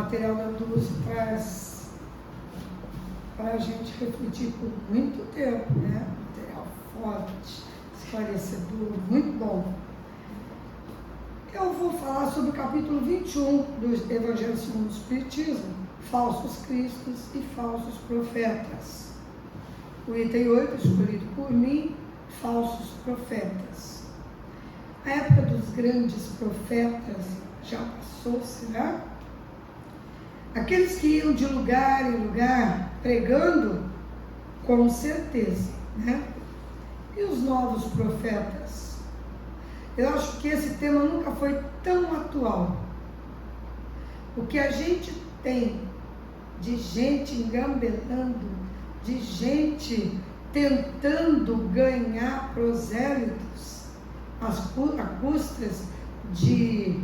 material da Dulce traz para a gente refletir por muito tempo, né? Material forte, esclarecedor, muito bom. Eu vou falar sobre o capítulo 21 do Evangelho segundo o Espiritismo, falsos cristos e falsos profetas. O item 8, escolhido por mim, falsos profetas. A época dos grandes profetas já passou, será? Aqueles que iam de lugar em lugar pregando, com certeza, né? E os novos profetas? Eu acho que esse tema nunca foi tão atual. O que a gente tem de gente engambelando, de gente tentando ganhar prosélitos às custas de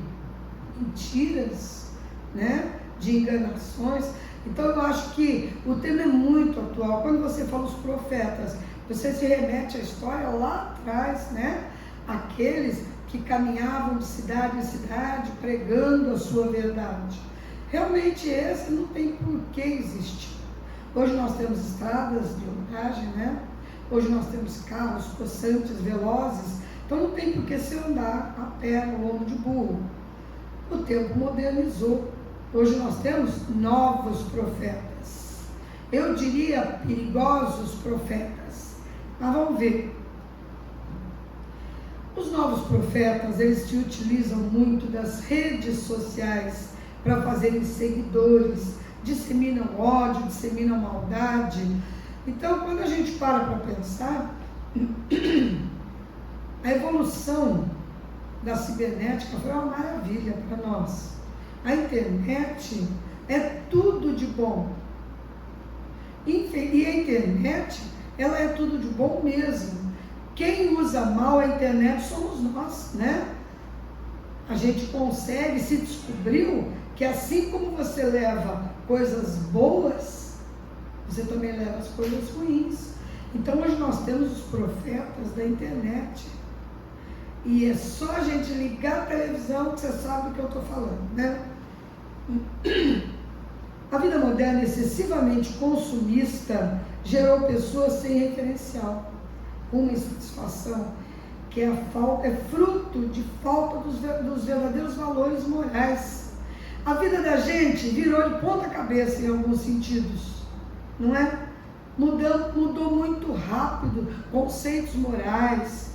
mentiras, né? De enganações. Então eu acho que o tema é muito atual. Quando você fala os profetas, você se remete à história lá atrás, né? Aqueles que caminhavam de cidade em cidade pregando a sua verdade. Realmente esse não tem por que existir. Hoje nós temos estradas de rodagem, né? Hoje nós temos carros possantes, velozes, então não tem por que se andar a pé no lombo de burro. O tempo modernizou. Hoje nós temos novos profetas. Eu diria perigosos profetas. Mas vamos ver. Os novos profetas, eles se utilizam muito das redes sociais para fazerem seguidores, disseminam ódio, disseminam maldade. Então, quando a gente para pensar, a evolução da cibernética foi uma maravilha para nós. A internet é tudo de bom. E a internet, ela é tudo de bom mesmo. Quem usa mal a internet somos nós, né? A gente consegue, se descobriu que assim como você leva coisas boas, você também leva as coisas ruins. Então hoje nós temos os profetas da internet. E é só a gente ligar a televisão que você sabe do que eu estou falando, né? A vida moderna excessivamente consumista gerou pessoas sem referencial, uma insatisfação que é fruto de falta dos verdadeiros valores morais. A vida da gente virou de ponta cabeça em alguns sentidos, não é? Mudou muito rápido, conceitos morais,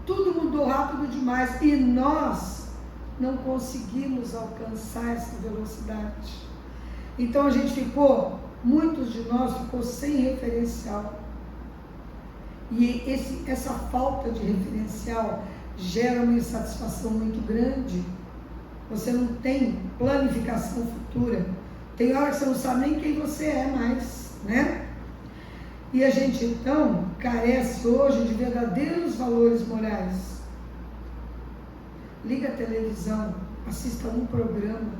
tudo mudou rápido demais e nós não conseguimos alcançar essa velocidade. Então muitos de nós ficou sem referencial. E essa falta de referencial gera uma insatisfação muito grande. Você não tem planificação futura. Tem hora que você não sabe nem quem você é mais, né? E a gente, então, carece hoje de verdadeiros valores morais. Liga a televisão, assista um programa,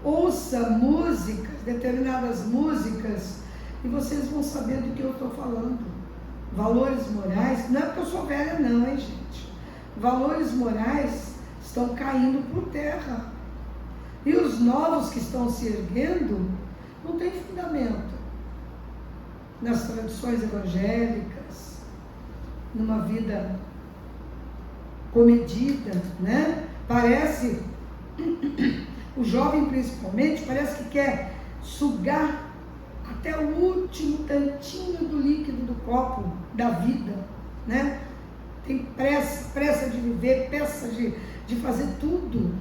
ouça músicas, determinadas músicas, e vocês vão saber do que eu estou falando. Valores morais, não é porque eu sou velha não, hein, gente? Valores morais estão caindo por terra. E os novos que estão se erguendo não têm fundamento nas tradições evangélicas, numa vida comedida, né? Parece, o jovem principalmente, parece que quer sugar até o último tantinho do líquido do copo da vida, né? Tem pressa de viver, pressa de fazer tudo.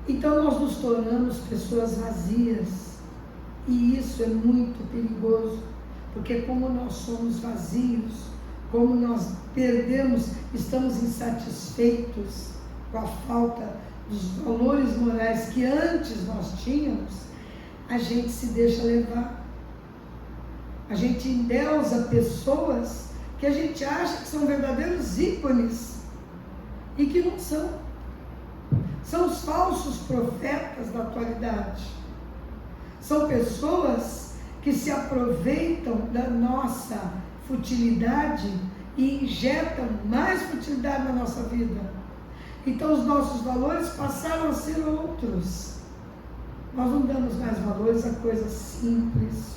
Então nós nos tornamos pessoas vazias, e isso é muito perigoso, porque como nós somos vazios, como nós estamos insatisfeitos com a falta dos valores morais que antes nós tínhamos, a gente se deixa levar. A gente endeusa pessoas que a gente acha que são verdadeiros ícones e que não são. São os falsos profetas da atualidade. São pessoas que se aproveitam da nossa futilidade e injetam mais futilidade na nossa vida. Então os nossos valores passaram a ser outros. Nós não damos mais valores a coisas simples.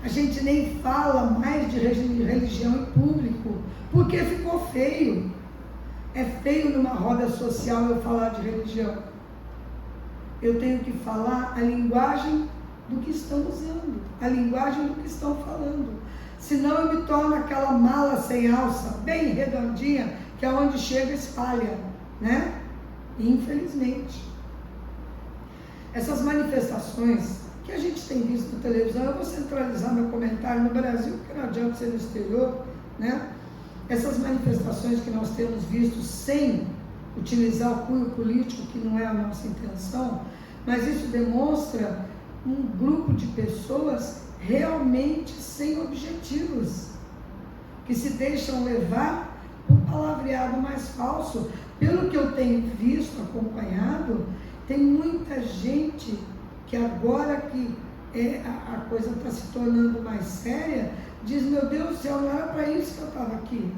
A gente nem fala mais de religião em público, porque ficou feio. É feio numa roda social eu falar de religião. Eu tenho que falar a linguagem do que estão usando, a linguagem do que estão falando. Senão eu me torno aquela mala sem alça, bem redondinha, que é onde chega espalha, né? Infelizmente. Essas manifestações que a gente tem visto na televisão, eu vou centralizar meu comentário no Brasil, porque não adianta ser no exterior, né? Essas manifestações que nós temos visto sem utilizar o cunho político, que não é a nossa intenção, mas isso demonstra um grupo de pessoas realmente sem objetivos, que se deixam levar por palavreado mais falso. Pelo que eu tenho visto, acompanhado, tem muita gente que agora que a coisa está se tornando mais séria, diz, meu Deus do céu, não era para isso que eu estava aqui.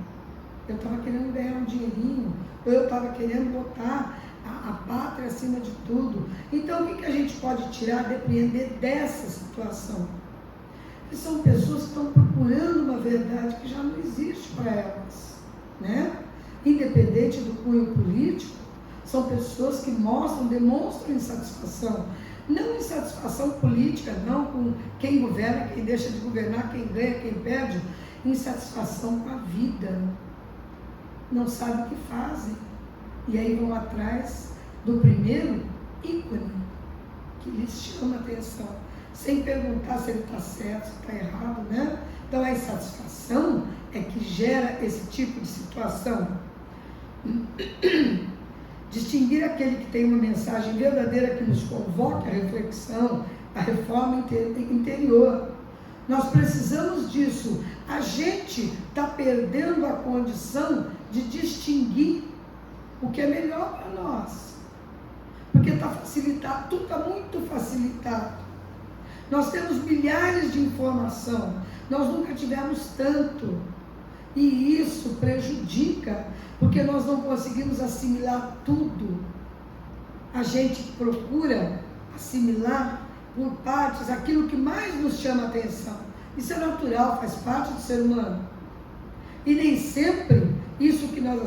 Eu estava querendo ganhar um dinheirinho, ou eu estava querendo botar a pátria acima de tudo. Então, o que a gente pode tirar, depreender dessa situação? Que são pessoas que estão procurando uma verdade que já não existe para elas, né? Independente do cunho político, são pessoas que demonstram insatisfação. Não insatisfação política, não com quem governa, quem deixa de governar, quem ganha, quem perde. Insatisfação com a vida. Não sabem o que fazem. E aí vão atrás do primeiro ícone que lhes chama a atenção, sem perguntar se ele está certo, se está errado, né? Então a insatisfação é que gera esse tipo de situação. Distinguir aquele que tem uma mensagem verdadeira que nos convoque à reflexão, à reforma interior. Nós precisamos disso. A gente está perdendo a condição de distinguir o que é melhor para nós. Porque está facilitado, tudo está muito facilitado. Nós temos milhares de informação, nós nunca tivemos tanto. E isso prejudica, porque nós não conseguimos assimilar tudo. A gente procura assimilar por partes aquilo que mais nos chama a atenção. Isso é natural, faz parte do ser humano. E nem sempre isso que nós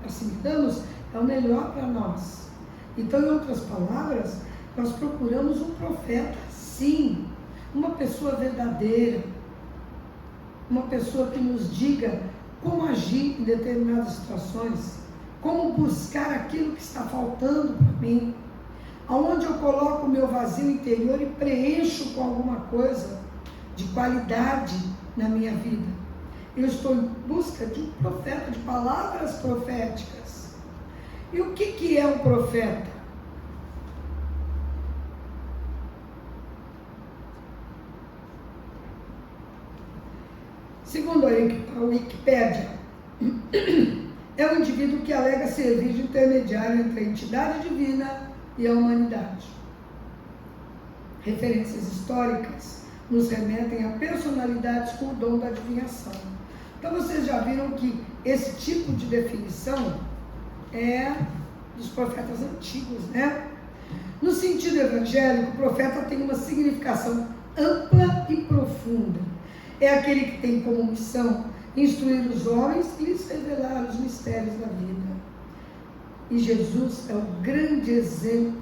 assimilamos é o melhor para nós. Então, em outras palavras, nós procuramos um profeta, sim, uma pessoa verdadeira, uma pessoa que nos diga como agir em determinadas situações, como buscar aquilo que está faltando para mim, aonde eu coloco o meu vazio interior e preencho com alguma coisa de qualidade na minha vida. Eu estou em busca de um profeta, de palavras proféticas. E o que é um profeta? Segundo a Wikipédia, é um indivíduo que alega servir de intermediário entre a entidade divina e a humanidade. Referências históricas nos remetem a personalidades com o dom da adivinhação. Então vocês já viram que esse tipo de definição é dos profetas antigos, né? No sentido evangélico, o profeta tem uma significação ampla e profunda. É aquele que tem como missão instruir os homens e lhes revelar os mistérios da vida. E Jesus é o grande exemplo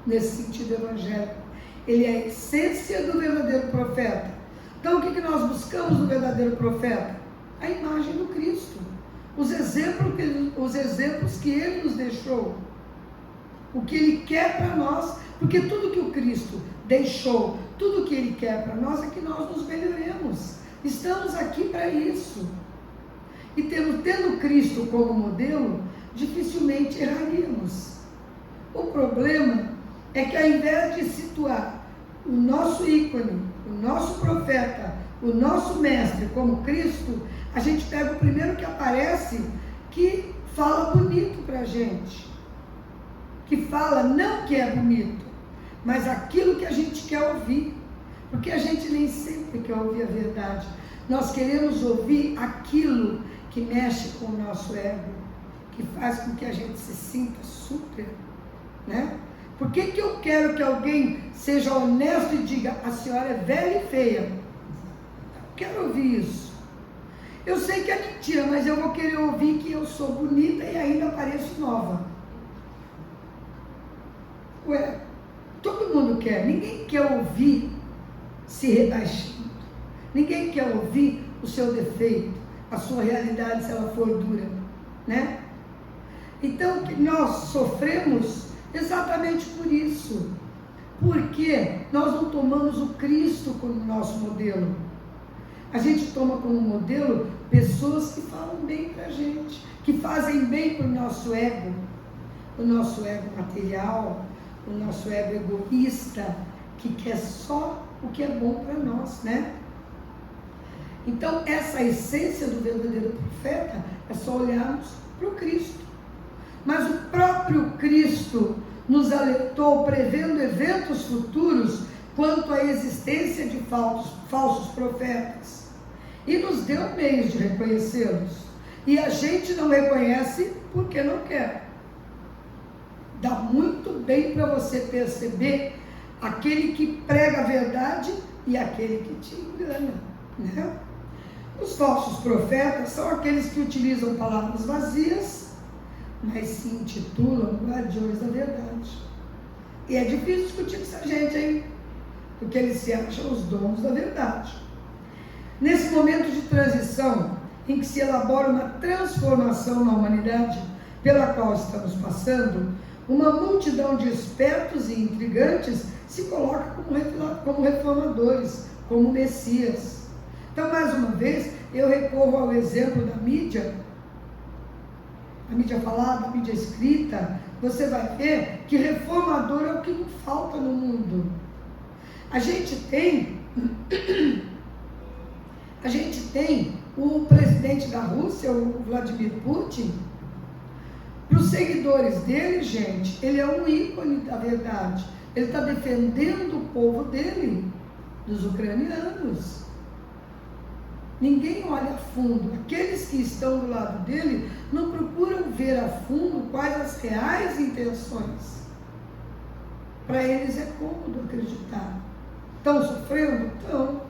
nesse sentido evangélico. Ele é a essência do verdadeiro profeta. Então, o que nós buscamos no verdadeiro profeta? A imagem do Cristo. Os exemplos que ele nos deixou. O que ele quer para nós. Porque tudo que o Cristo deixou, tudo que ele quer para nós é que nós nos melhoremos. Estamos aqui para isso. E tendo Cristo como modelo, dificilmente erraríamos. O problema é que ao invés de situar o nosso ícone, o nosso profeta, o nosso mestre como Cristo, a gente pega o primeiro que aparece, que fala bonito para a gente. Que fala não que é bonito, mas aquilo que a gente quer ouvir. Porque a gente nem sempre quer ouvir a verdade. Nós queremos ouvir aquilo que mexe com o nosso ego, que faz com que a gente se sinta super, né? Por que eu quero que alguém seja honesto e diga, a senhora é velha e feia? Eu quero ouvir isso. Eu sei que é mentira, mas eu vou querer ouvir que eu sou bonita e ainda pareço nova. Ué, todo mundo quer, ninguém quer ouvir se rebaixando. Ninguém quer ouvir o seu defeito, a sua realidade se ela for dura, né? Então, nós sofremos exatamente por isso. Porque nós não tomamos o Cristo como nosso modelo. A gente toma como modelo pessoas que falam bem pra gente, que fazem bem pro nosso ego. O nosso ego material, o nosso ego egoísta, que quer só o que é bom para nós, né? Então, essa essência do verdadeiro profeta é só olharmos para o Cristo. Mas o próprio Cristo nos alertou, prevendo eventos futuros, quanto à existência de falsos profetas. E nos deu meios de reconhecê-los. E a gente não reconhece porque não quer. Dá muito bem para você perceber aquele que prega a verdade e aquele que te engana, né? Os falsos profetas são aqueles que utilizam palavras vazias, mas se intitulam guardiões da verdade. E é difícil discutir com essa gente, hein? Porque eles se acham os donos da verdade. Nesse momento de transição, em que se elabora uma transformação na humanidade, pela qual estamos passando, uma multidão de espertos e intrigantes se coloca como reformadores, como messias. Então, mais uma vez, eu recorro ao exemplo da mídia, a mídia falada, a mídia escrita. Você vai ver que reformador é o que não falta no mundo. A gente tem o presidente da Rússia, o Vladimir Putin. Para os seguidores dele, gente, ele é um ícone da verdade. Ele está defendendo o povo dele, dos ucranianos. Ninguém olha a fundo. Aqueles que estão do lado dele não procuram ver a fundo quais as reais intenções. Para eles é cômodo acreditar. Estão sofrendo? Estão.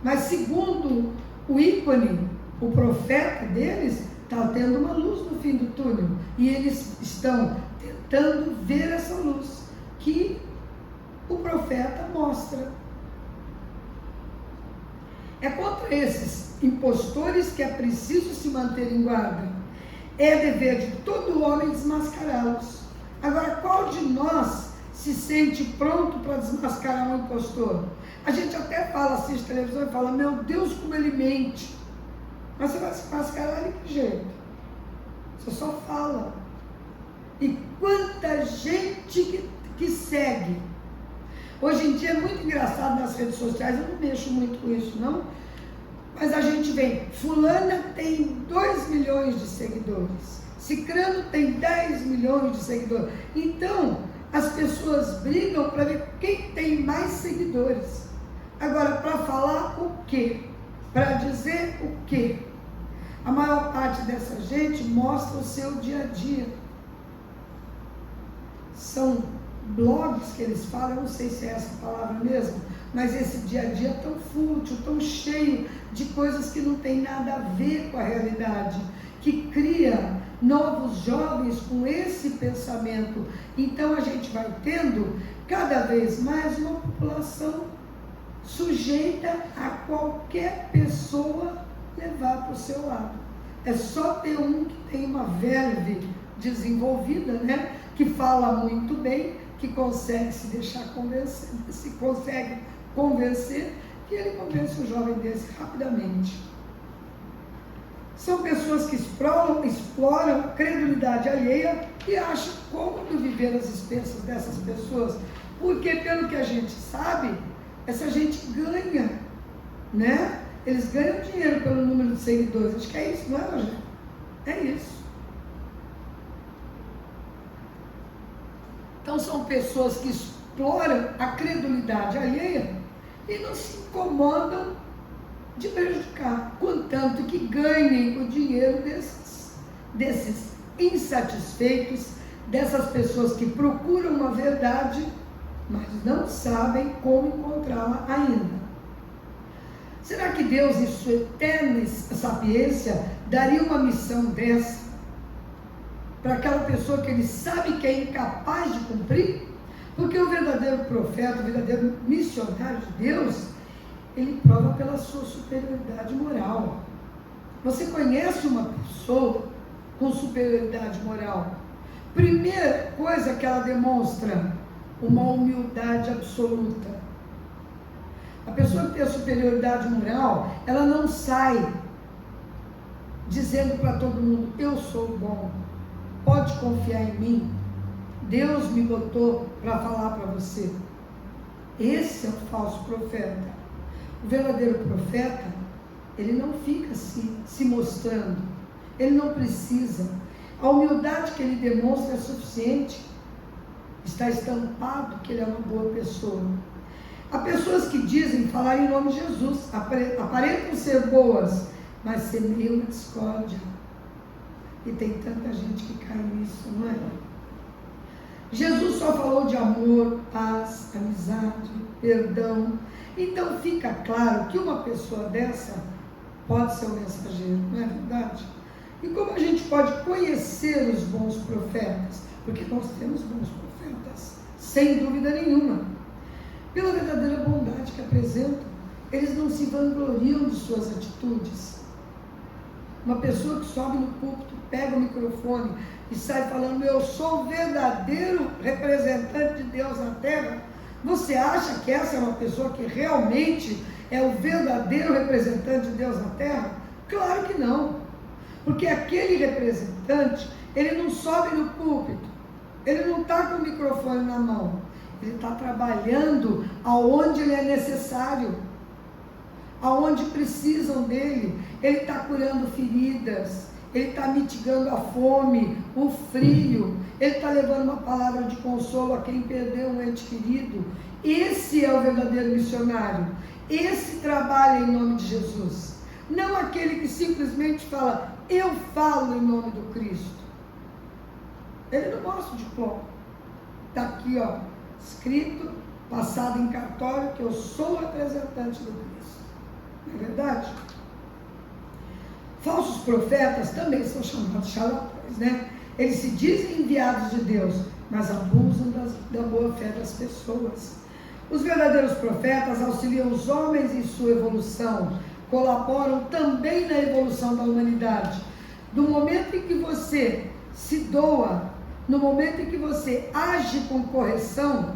Mas segundo o ícone, o profeta deles, está tendo uma luz no fim do túnel. E eles estão tentando ver essa luz que o profeta mostra. É contra esses impostores que é preciso se manter em guarda. É dever de todo homem desmascará-los. Agora, qual de nós se sente pronto para desmascarar um impostor? A gente até fala, assiste televisão e fala, meu Deus, como ele mente. Mas você vai se mascarar de que jeito? Você só fala. E quanta gente que segue. Hoje em dia é muito engraçado nas redes sociais, eu não mexo muito com isso não, mas a gente vê, fulana tem 2 milhões de seguidores, cicrano tem 10 milhões de seguidores. Então, as pessoas brigam para ver quem tem mais seguidores. Agora, para falar o quê? Para dizer o quê? A maior parte dessa gente mostra o seu dia a dia. São blogs que eles falam, eu não sei se é essa palavra mesmo, mas esse dia a dia é tão fútil, tão cheio de coisas que não tem nada a ver com a realidade, que cria novos jovens com esse pensamento. Então a gente vai tendo cada vez mais uma população sujeita a qualquer pessoa levar para o seu lado. É só ter um que tem uma verve desenvolvida, né? Que fala muito bem, que consegue se deixar convencer, se consegue convencer, que ele convence o jovem desse rapidamente. São pessoas que exploram a credulidade alheia e acham cômodo viver as expensas dessas pessoas, porque pelo que a gente sabe, essa gente ganha, né? Eles ganham dinheiro pelo número de seguidores. Acho que é isso, não é, Rogério? É isso. Então são pessoas que exploram a credulidade alheia e não se incomodam de prejudicar, contanto que ganhem o dinheiro desses insatisfeitos, dessas pessoas que procuram uma verdade, mas não sabem como encontrá-la ainda. Será que Deus, em sua eterna sapiência, daria uma missão dessa para aquela pessoa que ele sabe que é incapaz de cumprir? Porque o verdadeiro profeta, o verdadeiro missionário de Deus, ele prova pela sua superioridade moral. Você conhece uma pessoa com superioridade moral? Primeira coisa que ela demonstra, uma humildade absoluta. A pessoa que tem a superioridade moral, ela não sai dizendo para todo mundo, eu sou bom, pode confiar em mim, Deus me botou para falar para você. Esse é o falso profeta. O verdadeiro profeta, ele não fica se mostrando, ele não precisa. A humildade que ele demonstra é suficiente. Está estampado que ele é uma boa pessoa. Há pessoas que dizem falar em nome de Jesus, aparentam ser boas, mas semeiam na discórdia. E tem tanta gente que cai nisso, não é? Jesus só falou de amor, paz, amizade, perdão. Então fica claro que uma pessoa dessa pode ser um mensageiro, não é verdade? E como a gente pode conhecer os bons profetas? Porque nós temos bons profetas, sem dúvida nenhuma. Pela verdadeira bondade que apresentam, eles não se vangloriam de suas atitudes. Uma pessoa que sobe no púlpito, pega o microfone e sai falando, eu sou o verdadeiro representante de Deus na terra. Você acha que essa é uma pessoa que realmente é o verdadeiro representante de Deus na terra? Claro que não. Porque aquele representante, ele não sobe no púlpito, ele não está com o microfone na mão, ele está trabalhando aonde ele é necessário, aonde precisam dele. Ele está curando feridas, ele está mitigando a fome, o frio, ele está levando uma palavra de consolo a quem perdeu um ente querido. Esse é o verdadeiro missionário, esse trabalha em nome de Jesus, não aquele que simplesmente fala, eu falo em nome do Cristo. Ele não mostra o diploma, está aqui, ó, escrito, passado em cartório, que eu sou o representante do Cristo. Não é verdade? Falsos profetas também são chamados charlatões, né? Eles se dizem enviados de Deus, mas abusam da boa fé das pessoas. Os verdadeiros profetas auxiliam os homens em sua evolução, colaboram também na evolução da humanidade. No momento em que você se doa, no momento em que você age com correção,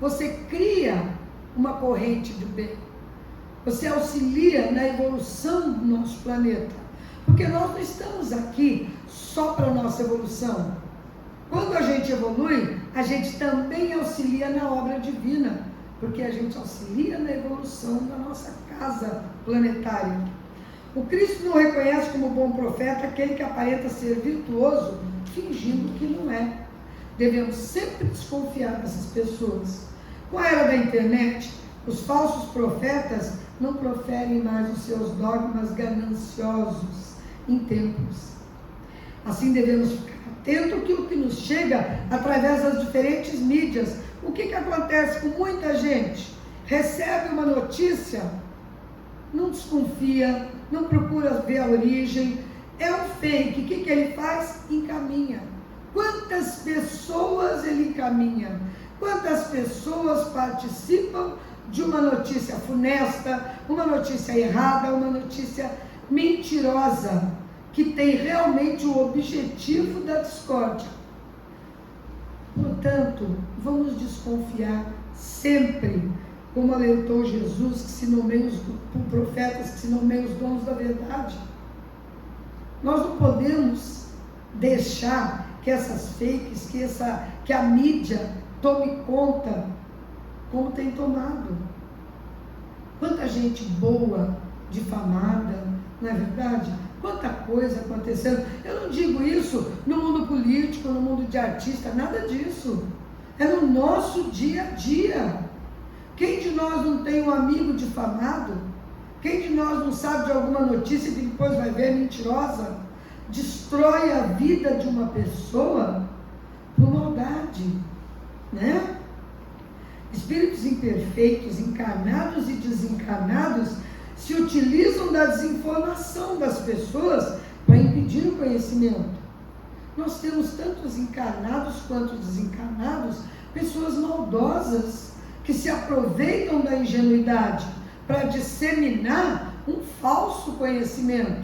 você cria uma corrente de bem. Você auxilia na evolução do nosso planeta. Porque nós não estamos aqui só para a nossa evolução. Quando a gente evolui, a gente também auxilia na obra divina. Porque a gente auxilia na evolução da nossa casa planetária. O Cristo não reconhece como bom profeta aquele que aparenta ser virtuoso, fingindo que não é. Devemos sempre desconfiar dessas pessoas. Com a era da internet, os falsos profetas não proferem mais os seus dogmas gananciosos em templos. Assim devemos ficar atentos que o que nos chega através das diferentes mídias. O que acontece com muita gente? Recebe uma notícia, não desconfia, não procura ver a origem, é um fake. O que ele faz? Encaminha. Quantas pessoas ele encaminha? Quantas pessoas participam de uma notícia funesta, uma notícia errada, uma notícia mentirosa, que tem realmente o objetivo da discórdia? Portanto, vamos desconfiar sempre, como alertou Jesus, que se nomeiam os profetas, que se nomeiam os donos da verdade. Nós não podemos deixar que essas fakes, que a mídia tome conta como tem tomado. Quanta gente boa, difamada, não é verdade? Quanta coisa acontecendo. Eu não digo isso no mundo político, no mundo de artista, nada disso. É no nosso dia a dia. Quem de nós não tem um amigo difamado? Quem de nós não sabe de alguma notícia que depois vai ver mentirosa? Destrói a vida de uma pessoa por maldade, né? Espíritos imperfeitos, encarnados e desencarnados, se utilizam da desinformação das pessoas para impedir o conhecimento. Nós temos tantos encarnados quanto desencarnados, pessoas maldosas, que se aproveitam da ingenuidade para disseminar um falso conhecimento.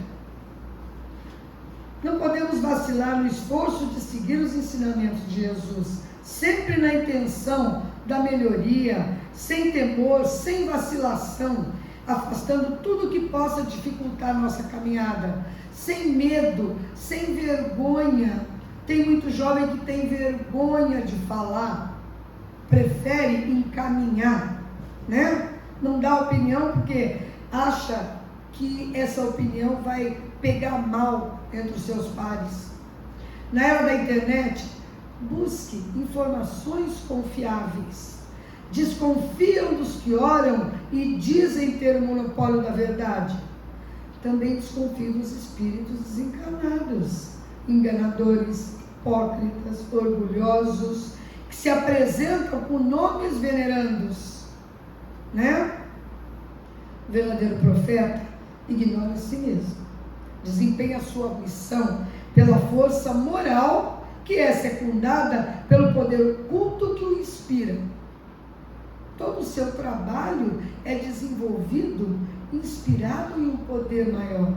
Não podemos vacilar no esforço de seguir os ensinamentos de Jesus, sempre na intenção da melhoria, sem temor, sem vacilação, afastando tudo que possa dificultar nossa caminhada, sem medo, sem vergonha. Tem muito jovem que tem vergonha de falar, prefere encaminhar, né? Não dá opinião porque acha que essa opinião vai pegar mal entre os seus pares. Na era da internet, busque informações confiáveis. Desconfiam dos que oram e dizem ter o monopólio da verdade. Também desconfie dos espíritos desencarnados, enganadores, hipócritas, orgulhosos, que se apresentam com nomes venerandos, né? O verdadeiro profeta ignora a si mesmo, desempenha a sua missão pela força moral que é secundada pelo poder oculto que o inspira. Todo o seu trabalho é desenvolvido, inspirado em um poder maior.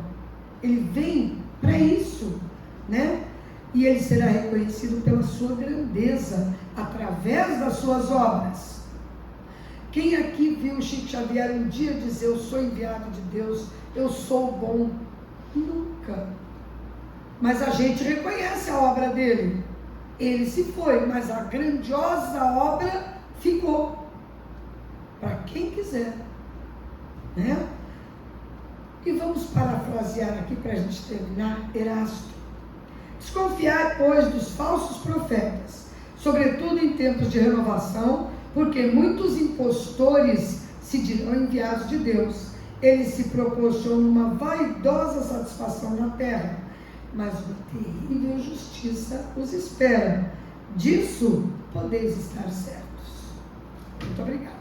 Ele vem para isso, né? E ele será reconhecido pela sua grandeza, através das suas obras. Quem aqui viu Chico Xavier um dia dizer: eu sou enviado de Deus, eu sou bom? Nunca. Mas a gente reconhece a obra dele. Ele se foi, mas a grandiosa obra ficou. Para quem quiser, né? E vamos parafrasear aqui para a gente terminar Erasto. Desconfiai, pois, dos falsos profetas, sobretudo em tempos de renovação, porque muitos impostores se dirão enviados de Deus. Eles se proporcionam uma vaidosa satisfação na terra, mas uma terrível justiça os espera. Disso podeis estar certos. Muito obrigada.